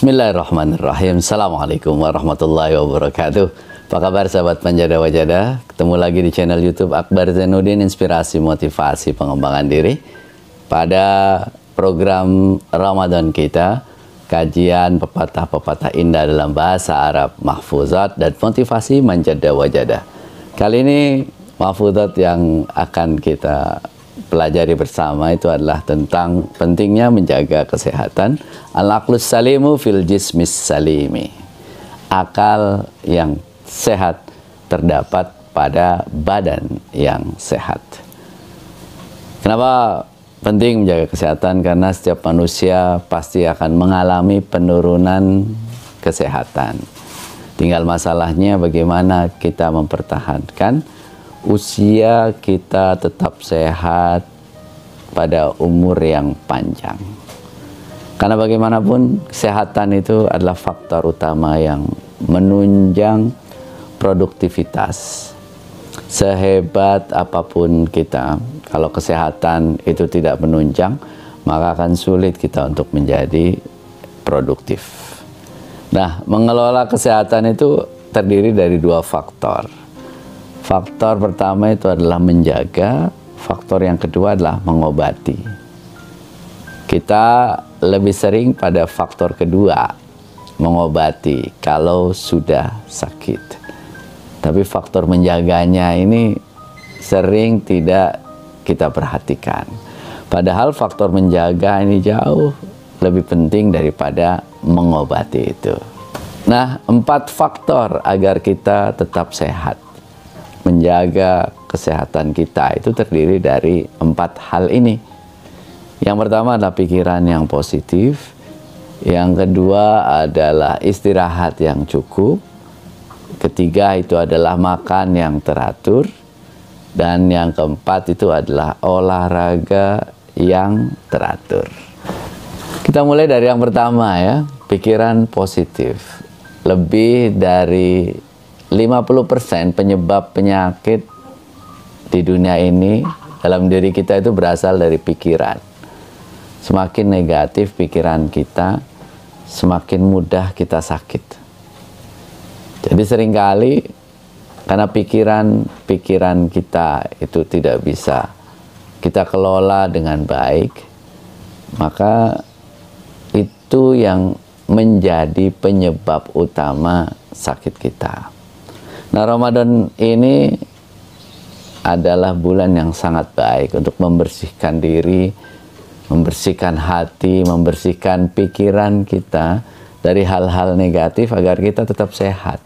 Bismillahirrahmanirrahim. Assalamualaikum warahmatullahi wabarakatuh. Apa kabar sahabat Panjada Wajada? Ketemu lagi di channel YouTube Akbar Zainuddin, inspirasi motivasi pengembangan diri. Pada program Ramadan kita, kajian pepatah-pepatah indah dalam bahasa Arab, mahfuzat dan motivasi Manjada Wajada. Kali ini mahfuzat yang akan kita pelajari bersama itu adalah tentang pentingnya menjaga kesehatan. Al-aqlus salimu fil jismis salimi. Akal yang sehat terdapat pada badan yang sehat. Kenapa penting menjaga kesehatan? Karena setiap manusia pasti akan mengalami penurunan kesehatan. Tinggal masalahnya bagaimana kita mempertahankan usia kita tetap sehat pada umur yang panjang. Karena bagaimanapun kesehatan itu adalah faktor utama yang menunjang produktivitas. Sehebat apapun kita, kalau kesehatan itu tidak menunjang, maka akan sulit kita untuk menjadi produktif. Nah, mengelola kesehatan itu terdiri dari dua faktor. Faktor pertama itu adalah menjaga, faktor yang kedua adalah mengobati. Kita lebih sering pada faktor kedua, mengobati kalau sudah sakit. Tapi faktor menjaganya ini sering tidak kita perhatikan. Padahal faktor menjaga ini jauh lebih penting daripada mengobati itu. Nah, 4 faktor agar kita tetap sehat. Menjaga kesehatan kita itu terdiri dari 4 hal ini. Yang pertama adalah pikiran yang positif. Yang kedua adalah istirahat yang cukup. Ketiga itu adalah makan yang teratur. Dan yang keempat itu adalah olahraga yang teratur. Kita mulai dari yang pertama ya, pikiran positif. Lebih dari 50% penyebab penyakit di dunia ini dalam diri kita itu berasal dari pikiran. Semakin negatif pikiran kita, semakin mudah kita sakit. Jadi seringkali karena pikiran kita itu tidak bisa kita kelola dengan baik, maka itu yang menjadi penyebab utama sakit kita. Nah, Ramadan ini adalah bulan yang sangat baik untuk membersihkan diri, membersihkan hati, membersihkan pikiran kita dari hal-hal negatif agar kita tetap sehat.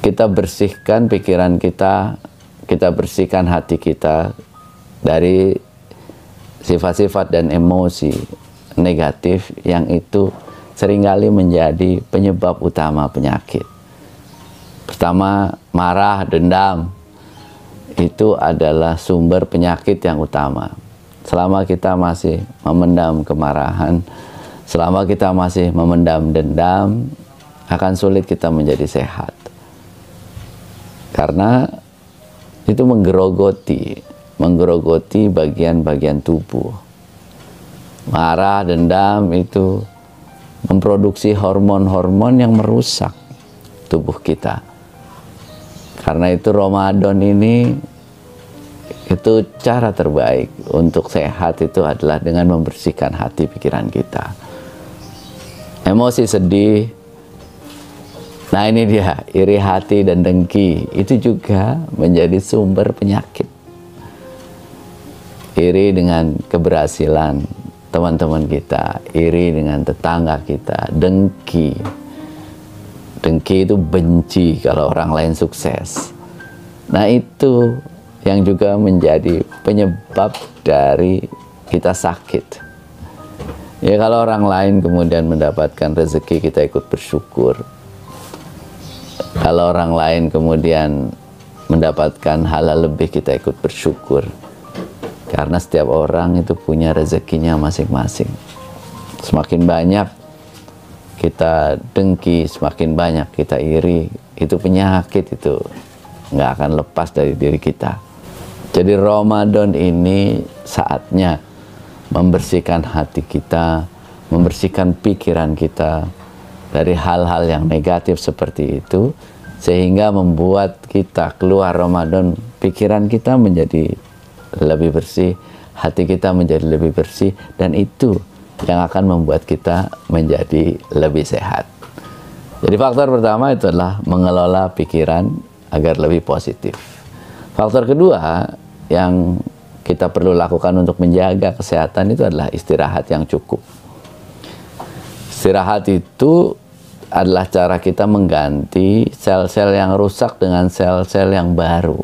Kita bersihkan pikiran kita, kita bersihkan hati kita dari sifat-sifat dan emosi negatif yang itu seringkali menjadi penyebab utama penyakit. Pertama, marah, dendam. Itu adalah sumber penyakit yang utama. Selama kita masih memendam kemarahan, selama kita masih memendam dendam, akan sulit kita menjadi sehat. Karena itu menggerogoti bagian-bagian tubuh. Marah, dendam itu memproduksi hormon-hormon yang merusak tubuh kita. Karena itu Ramadan ini itu cara terbaik untuk sehat itu adalah dengan membersihkan hati pikiran kita. Emosi sedih, nah ini dia, iri hati dan dengki, itu juga menjadi sumber penyakit. Iri dengan keberhasilan teman-teman kita, iri dengan tetangga kita, dengki. Dengki itu benci kalau orang lain sukses. Nah, itu yang juga menjadi penyebab dari kita sakit. Ya, kalau orang lain kemudian mendapatkan rezeki, kita ikut bersyukur. Kalau orang lain kemudian mendapatkan halal lebih, kita ikut bersyukur. Karena setiap orang itu punya rezekinya masing-masing. Semakin banyak kita dengki, semakin banyak kita iri, itu penyakit, itu nggak akan lepas dari diri kita. Jadi Ramadan ini saatnya membersihkan hati kita, membersihkan pikiran kita, dari hal-hal yang negatif seperti itu, sehingga membuat kita keluar Ramadan, pikiran kita menjadi lebih bersih, hati kita menjadi lebih bersih, dan itu yang akan membuat kita menjadi lebih sehat. Jadi faktor pertama itu adalah mengelola pikiran agar lebih positif. Faktor kedua yang kita perlu lakukan untuk menjaga kesehatan itu adalah istirahat yang cukup. Istirahat itu adalah cara kita mengganti sel-sel yang rusak dengan sel-sel yang baru,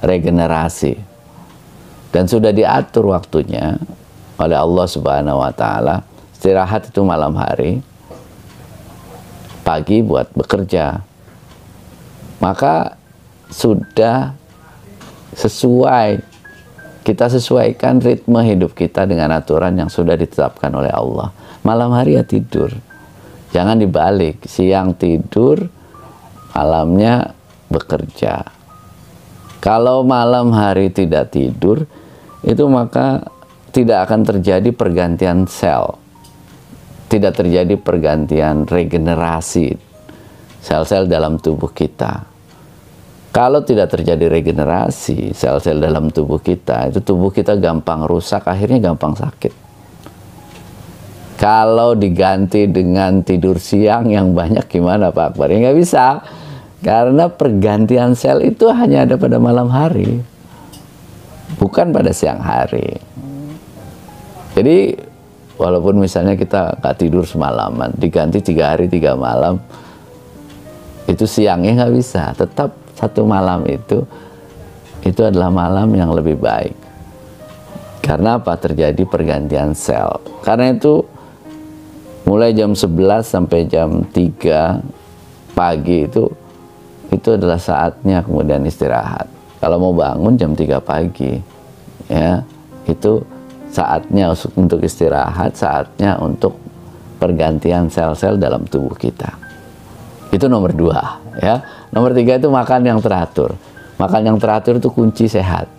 regenerasi. Dan sudah diatur waktunya oleh Allah Subhanahu wa Ta'ala. Istirahat itu malam hari, pagi buat bekerja. Maka sudah sesuai, kita sesuaikan ritme hidup kita dengan aturan yang sudah ditetapkan oleh Allah. Malam hari ya tidur, jangan dibalik, siang tidur, malamnya bekerja. Kalau malam hari tidak tidur, itu maka tidak akan terjadi pergantian sel, tidak terjadi pergantian regenerasi sel-sel dalam tubuh kita. Kalau tidak terjadi regenerasi sel-sel dalam tubuh kita, itu tubuh kita gampang rusak, akhirnya gampang sakit. Kalau diganti dengan tidur siang yang banyak gimana Pak Akbar? Ya nggak bisa, karena pergantian sel itu hanya ada pada malam hari, bukan pada siang hari. Jadi walaupun misalnya kita nggak tidur semalaman, diganti 3 hari 3 malam, itu siangnya nggak bisa. Tetap satu malam itu adalah malam yang lebih baik. Karena apa? Terjadi pergantian sel. Karena itu mulai jam 11 sampai jam 3 pagi itu adalah saatnya kemudian istirahat. Kalau mau bangun jam 3 pagi, ya itu saatnya untuk istirahat, saatnya untuk pergantian sel-sel dalam tubuh kita. Itu nomor 2, ya. Nomor 3 itu makan yang teratur. Makan yang teratur itu kunci sehat.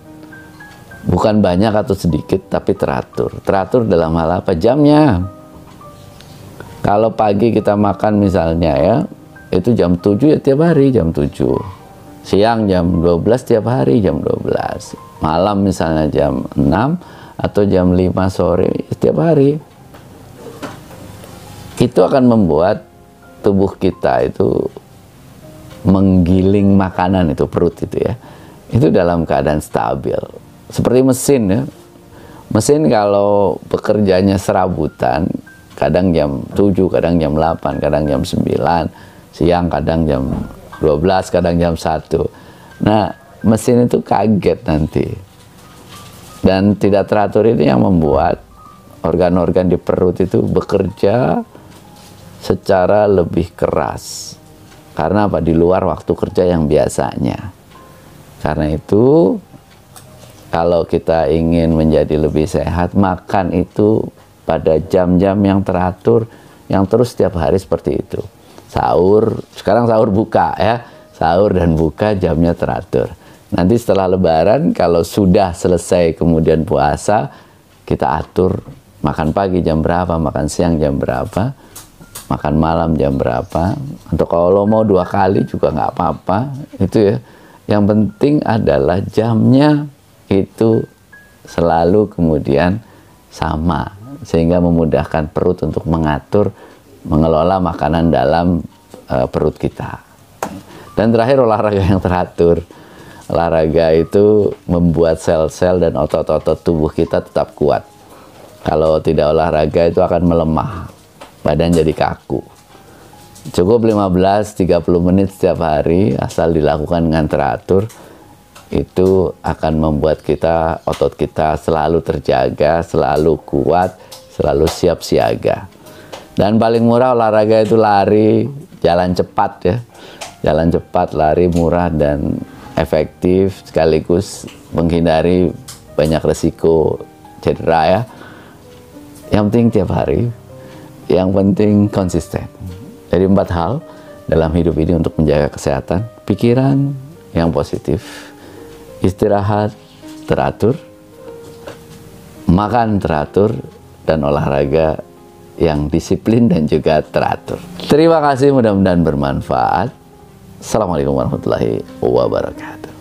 Bukan banyak atau sedikit, tapi teratur. Teratur dalam hal apa? Jamnya. Kalau pagi kita makan misalnya ya, itu jam 7 ya tiap hari jam 7. Siang jam 12 tiap hari jam 12. Malam misalnya jam 6 atau jam 5 sore tiap hari. Itu akan membuat tubuh kita itu menggiling makanan, itu perut itu ya, itu dalam keadaan stabil. Seperti mesin ya. Mesin kalau bekerjanya serabutan, kadang jam 7, kadang jam 8, kadang jam 9, siang kadang jam 12, kadang jam 1. Nah, mesin itu kaget nanti. Dan tidak teratur ini yang membuat organ-organ di perut itu bekerja secara lebih keras. Karena apa? Di luar waktu kerja yang biasanya. Karena itu, kalau kita ingin menjadi lebih sehat, makan itu pada jam-jam yang teratur, yang terus setiap hari seperti itu. Sahur, sekarang sahur buka ya, sahur dan buka jamnya teratur. Nanti setelah Lebaran, kalau sudah selesai kemudian puasa, kita atur makan pagi jam berapa, makan siang jam berapa, makan malam jam berapa. Atau kalau mau 2 kali juga nggak apa-apa, itu ya. Yang penting adalah jamnya itu selalu kemudian sama, sehingga memudahkan perut untuk mengatur, mengelola makanan dalam perut kita. Dan terakhir, olahraga yang teratur. Olahraga itu membuat sel-sel dan otot-otot tubuh kita tetap kuat. Kalau tidak olahraga itu akan melemah, badan jadi kaku. Cukup 15-30 menit setiap hari, asal dilakukan dengan teratur, itu akan membuat kita, otot kita selalu terjaga, selalu kuat, selalu siap siaga. Dan paling murah olahraga itu lari, jalan cepat ya. Jalan cepat, lari murah dan efektif, sekaligus menghindari banyak resiko cedera ya. Yang penting tiap hari, yang penting konsisten. Jadi 4 hal dalam hidup ini untuk menjaga kesehatan: pikiran yang positif, istirahat teratur, makan teratur, dan olahraga yang disiplin dan juga teratur. Terima kasih, mudah-mudahan bermanfaat. Assalamualaikum warahmatullahi wabarakatuh.